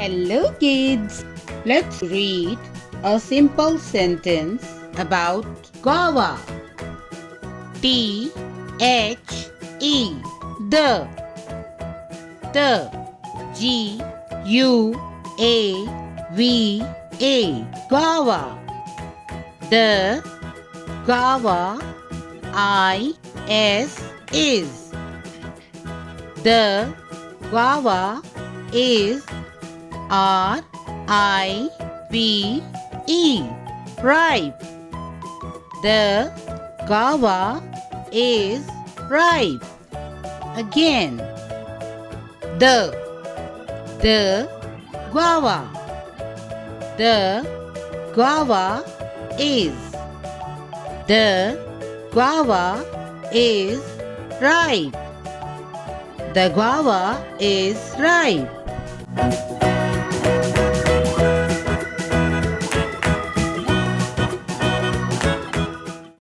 Hello kids! Let's read a simple sentence about guava. T-H-E The G-U-A-V-A Guava. The guava is the guava is R-I-P-E ripe. The guava is ripe. Again. The guava. The guava is. The guava is ripe. The guava is ripe.